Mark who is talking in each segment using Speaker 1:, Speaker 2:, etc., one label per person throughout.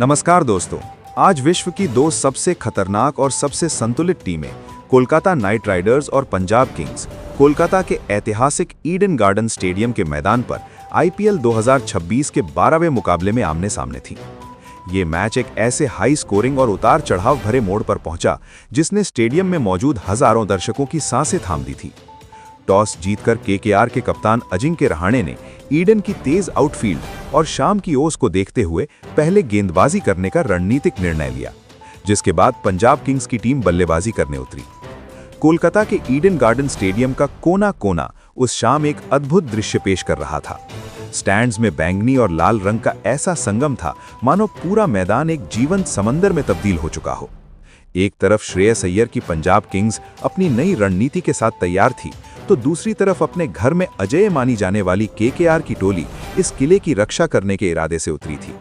Speaker 1: नमस्कार दोस्तों। आज विश्व की दो सबसे खतरनाक और सबसे संतुलित टीमें कोलकाता नाइट राइडर्स और पंजाब किंग्स कोलकाता के ऐतिहासिक ईडन गार्डन स्टेडियम के मैदान पर आईपीएल 2026 के 12वें मुकाबले में आमने सामने थी। ये मैच एक ऐसे हाई स्कोरिंग और उतार चढ़ाव भरे मोड़ पर पहुंचा जिसने स्टेडियम में मौजूद हजारों दर्शकों की सांसें थाम दी थी। टॉस जीतकर केकेआर के कप्तान अजिंक्य रहाणे ने ईडन की तेज आउटफील्ड और शाम की ओस को देखते हुए पहले गेंदबाजी करने का रणनीतिक निर्णय लिया, जिसके बाद पंजाब किंग्स की टीम बल्लेबाजी करने उतरी। कोलकाता के ईडन गार्डन स्टेडियम का कोना कोना उस शाम एक अद्भुत दृश्य पेश कर रहा था। स्टैंड्स में बैंगनी और लाल रंग का ऐसा संगम था मानो पूरा मैदान एक जीवंत समंदर में तब्दील हो चुका हो। एक तरफ श्रेयस अय्यर की पंजाब किंग्स अपनी नई रणनीति के साथ तैयार थी, तो दूसरी तरफ अपने घर में अजेय मानी जाने वाली केकेआर की टोली इस किले की रक्षा करने के इरादे से उतरी थी।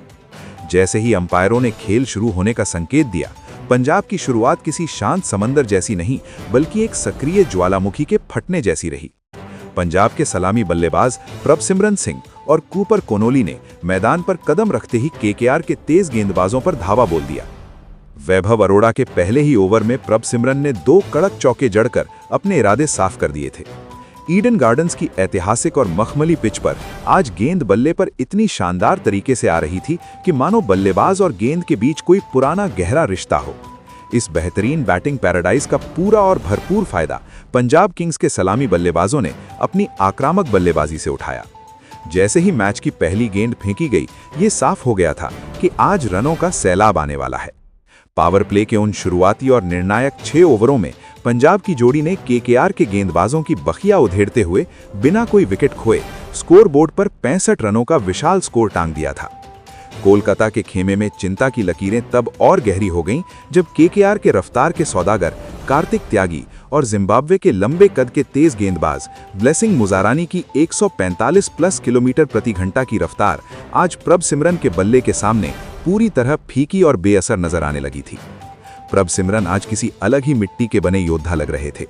Speaker 1: जैसे ही अंपायरों ने खेल शुरू होने का संकेत दिया, पंजाब की शुरुआत किसी शांत समंदर जैसी नहीं बल्कि एक सक्रिय ज्वालामुखी के फटने जैसी रही। पंजाब के सलामी बल्लेबाज प्रभसिमरन सिंह और कूपर कोनोली ने मैदान पर कदम रखते ही केकेआर के तेज गेंदबाजों पर धावा बोल दिया। वैभव अरोड़ा के पहले ही ओवर में प्रभसिमरन ने 2 कड़क चौके जड़कर अपने इरादे साफ कर दिए थे। ईडन गार्डन्स की ऐतिहासिक और मखमली पिच पर आज गेंद बल्ले पर इतनी शानदार तरीके से आ रही थी कि मानो बल्लेबाज और गेंद के बीच कोई पुराना गहरा रिश्ता हो। इस बेहतरीन बैटिंग पैराडाइज का पूरा और भरपूर फायदा पंजाब किंग्स के सलामी बल्लेबाजों ने अपनी आक्रामक बल्लेबाजी से उठाया। जैसे ही मैच की पहली गेंद फेंकी गई, ये साफ हो गया था कि आज रनों का सैलाब आने वाला है। पावर प्ले के उन शुरुआती और निर्णायक 6 ओवरों में पंजाब की जोड़ी ने केकेआर के गेंदबाजों की बखिया उधेड़ते हुए बिना कोई विकेट खोए स्कोरबोर्ड पर 65 रनों का विशाल स्कोर टांग दिया था। कोलकाता के खेमे में चिंता की लकीरें तब और गहरी हो गईं जब केकेआर के रफ्तार के सौदागर कार्तिक त्यागी और जिम्बाब्वे के लंबे कद के तेज गेंदबाज ब्लेसिंग मुजारानी की 145 प्लस किलोमीटर प्रति घंटा की रफ्तार आज प्रभसिमरन के बल्ले के सामने पूरी तरह फीकी और बेअसर नजर आने लगी थी। प्रभसिमरन आज किसी अलग ही मिट्टी के बने योद्धा लग रहे थे।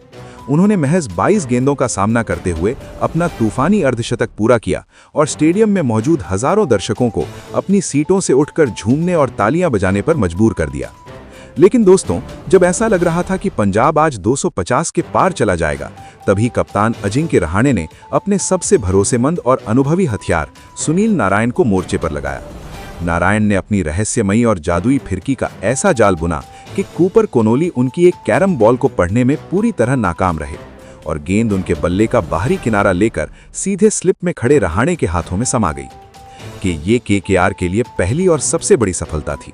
Speaker 1: उन्होंने महज 22 गेंदों का सामना करते हुए अपना तूफानी अर्धशतक पूरा किया और स्टेडियम में मौजूद हजारों दर्शकों को अपनी सीटों से उठकर झूमने और तालियां बजाने पर मजबूर कर दिया। लेकिन दोस्तों, जब ऐसा लग रहा था कि पंजाब आज 250 के पार चला जाएगा, तभी कप्तान अजिंक्य रहाणे ने अपने सबसे भरोसेमंद और अनुभवी हथियार सुनील नारायण को मोर्चे पर लगाया। नारायण ने अपनी रहस्यमयी और जादुई फिरकी का ऐसा जाल बुना कि कूपर कोनोली उनकी एक कैरम बॉल को पढ़ने में पूरी तरह नाकाम रहे और गेंद उनके बल्ले का बाहरी किनारा लेकर सीधे स्लिप में खड़े रहाणे के हाथों में समा गई कि ये केकेआर के लिए पहली और सबसे बड़ी सफलता थी।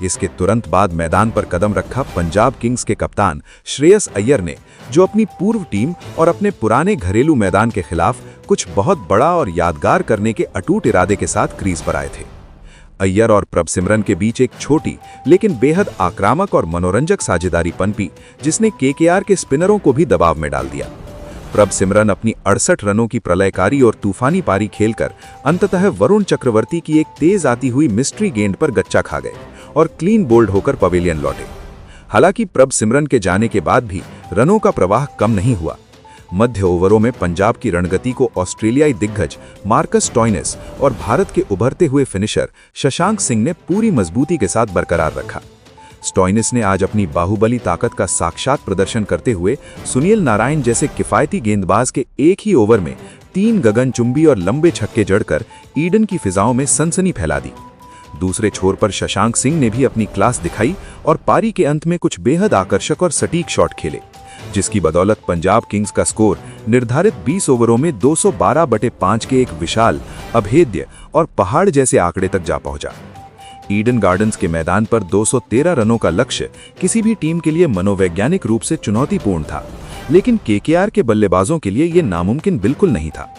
Speaker 1: इसके तुरंत बाद मैदान पर कदम रखा पंजाब किंग्स के कप्तान श्रेयस अय्यर ने, जो अपनी पूर्व टीम और अपने पुराने घरेलू मैदान के खिलाफ कुछ बहुत बड़ा और यादगार करने के अटूट इरादे के साथ क्रीज पर आए थे। अय्यर और प्रभसिमरन के बीच एक छोटी लेकिन बेहद आक्रामक और मनोरंजक साझेदारी पनपी, जिसने केकेआर के स्पिनरों को भी दबाव में डाल दिया। प्रभसिमरन अपनी 68 रनों की प्रलयकारी और तूफानी पारी खेलकर अंततः वरुण चक्रवर्ती की एक तेज आती हुई मिस्ट्री गेंद पर गच्चा खा गए और क्लीन बोल्ड होकर पवेलियन लौटे। हालांकि प्रभसिमरन के जाने के बाद भी रनों का प्रवाह कम नहीं हुआ। मध्य ओवरों में पंजाब की रणगति को ऑस्ट्रेलियाई दिग्गज मार्कस स्टोइनिस और भारत के उभरते हुए फिनिशर शशांक सिंह ने पूरी मजबूती के साथ बरकरार रखा। स्टोइनिस ने आज अपनी बाहुबली ताकत का साक्षात प्रदर्शन करते हुए सुनील नारायण जैसे किफायती गेंदबाज के एक ही ओवर में 3 गगनचुंबी और लंबे छक्के जड़कर ईडन की फिजाओं में सनसनी फैला दी। दूसरे छोर पर शशांक सिंह ने भी अपनी क्लास दिखाई और पारी के अंत में कुछ बेहद आकर्षक और सटीक शॉट खेले, जिसकी बदौलत पंजाब किंग्स का स्कोर निर्धारित 20 ओवरों में 212/5 के एक विशाल, अभेद्य और पहाड़ जैसे आंकड़े तक जा पहुंचा। ईडन गार्डन्स के मैदान पर 213 रनों का लक्ष्य किसी भी टीम के लिए मनोवैज्ञानिक रूप से चुनौतीपूर्ण था, लेकिन केकेआर के बल्लेबाजों के लिए यह नामुमकिन बिल्कुल नहीं था।